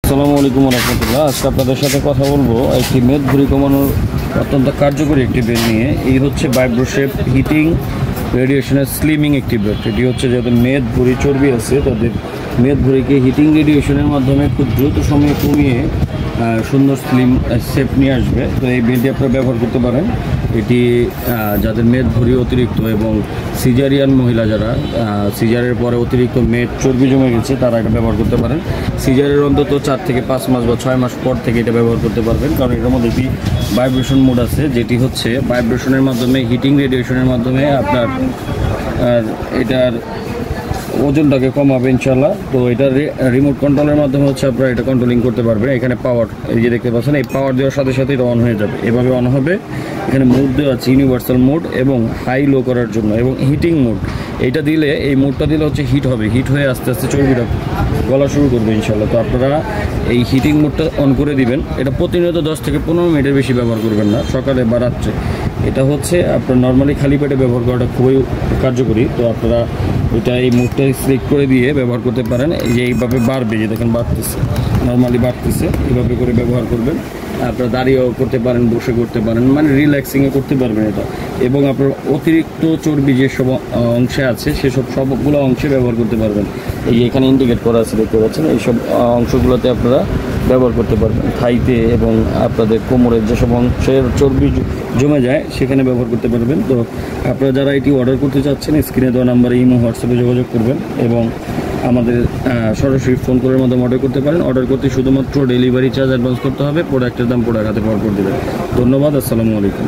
আসসালামু আলাইকুম রহমতুল্লাহ। আজকে আপনাদের সাথে কথা বলবো একটি মেদ ভুঁড়ি কমানোর অত্যন্ত কার্যকরী একটি বেড নিয়ে। এই হচ্ছে ভাইব্রোশেপ হিটিং রেডিয়েশনের স্লিমিং একটি বেড। এটি হচ্ছে যাদের মেদ ভুঁড়ি চর্বি আছে তাদের মেদ ভুঁড়িকে হিটিং রেডিয়েশনের মাধ্যমে খুব দ্রুত সময়ে কমিয়ে সুন্দর স্লিম শেপ নিয়ে আসবে। তো এই বেডটি আপনারা ব্যবহার করতে পারেন। এটি যাদের মেদ ভুঁড়ি অতিরিক্ত এবং সিজারিয়ান মহিলা যারা সিজারের পরে অতিরিক্ত মেদ চর্বি জমে গেছে তারা এটা ব্যবহার করতে পারেন। সিজারের অন্তত 4 থেকে 5 মাস বা 6 মাস পর থেকে এটা ব্যবহার করতে পারবেন, কারণ এটার মধ্যে একটি ভাইব্রেশন মোড আছে, যেটি হচ্ছে ভাইব্রেশনের মাধ্যমে হিটিং রেডিয়েশনের মাধ্যমে আপনার এটার ওজনটাকে কমাবে ইনশাল্লাহ। তো এটা রিমোট কন্ট্রোলের মাধ্যমে হচ্ছে আপনারা এটা কন্ট্রোলিং করতে পারবেন। এখানে পাওয়ার, এই যে দেখতে পাচ্ছেন, এই পাওয়ার দেওয়ার সাথে সাথে এটা অন হয়ে যাবে। এভাবে অন হবে। এখানে মোড দেওয়া আছে, ইউনিভার্সাল মোড এবং হাই লো করার জন্য, এবং হিটিং মোড। এইটা দিলে, এই মোডটা দিলে হচ্ছে হিট হবে, হিট হয়ে আস্তে আস্তে চর্বিটা গলা শুরু করবে ইনশাল্লাহ। তো আপনারা এই হিটিং মোডটা অন করে দিবেন। এটা প্রতিনিয়ত 10 থেকে 15 মিনিটের বেশি ব্যবহার করবেন না, সকালে বা রাত্রে। এটা হচ্ছে আপনার নর্মালি খালি পেটে ব্যবহার করাটা খুবই কার্যকরী। তো আপনারা এটা এই মুডটা সিলেক্ট করে দিয়ে ব্যবহার করতে পারেন। এই যে এইভাবে বাড়বে, যে দেখেন বাড়তেছে, নর্মালি বাড়তেছে, এইভাবে করে ব্যবহার করবেন। আপনারা দাঁড়িয়েও করতে পারেন, বসে করতে পারেন, মানে রিল্যাক্সিংয়ে করতে পারবেন এটা। এবং আপনার অতিরিক্ত চর্বি যেসব অংশে আছে সেসব সবগুলো অংশে ব্যবহার করতে পারবেন। এই যে এখানে ইন্ডিকেট করা আছে, দেখতে পাচ্ছেন, এইসব অংশগুলোতে আপনারা ব্যবহার করতে পারবেন। থাইতে এবং আপনাদের কোমরের যেসব অংশের চর্বি জমে যায় সেখানে ব্যবহার করতে পারবেন। তো আপনারা যারা এটি অর্ডার করতে চাচ্ছেন, স্ক্রিনে দেওয়া নাম্বারে ইমো হোয়াটসঅ্যাপে যোগাযোগ করবেন এবং আমাদের সরাসরি ফোন কলের মাধ্যমে অর্ডার করতে পারেন। অর্ডার করতে শুধুমাত্র ডেলিভারি চার্জ অ্যাডভান্স করতে হবে। প্রোডাক্টের দাম প্রোডাক্ট হাতে পাওয়ার করে দেবেন। ধন্যবাদ। আসসালামু আলাইকুম।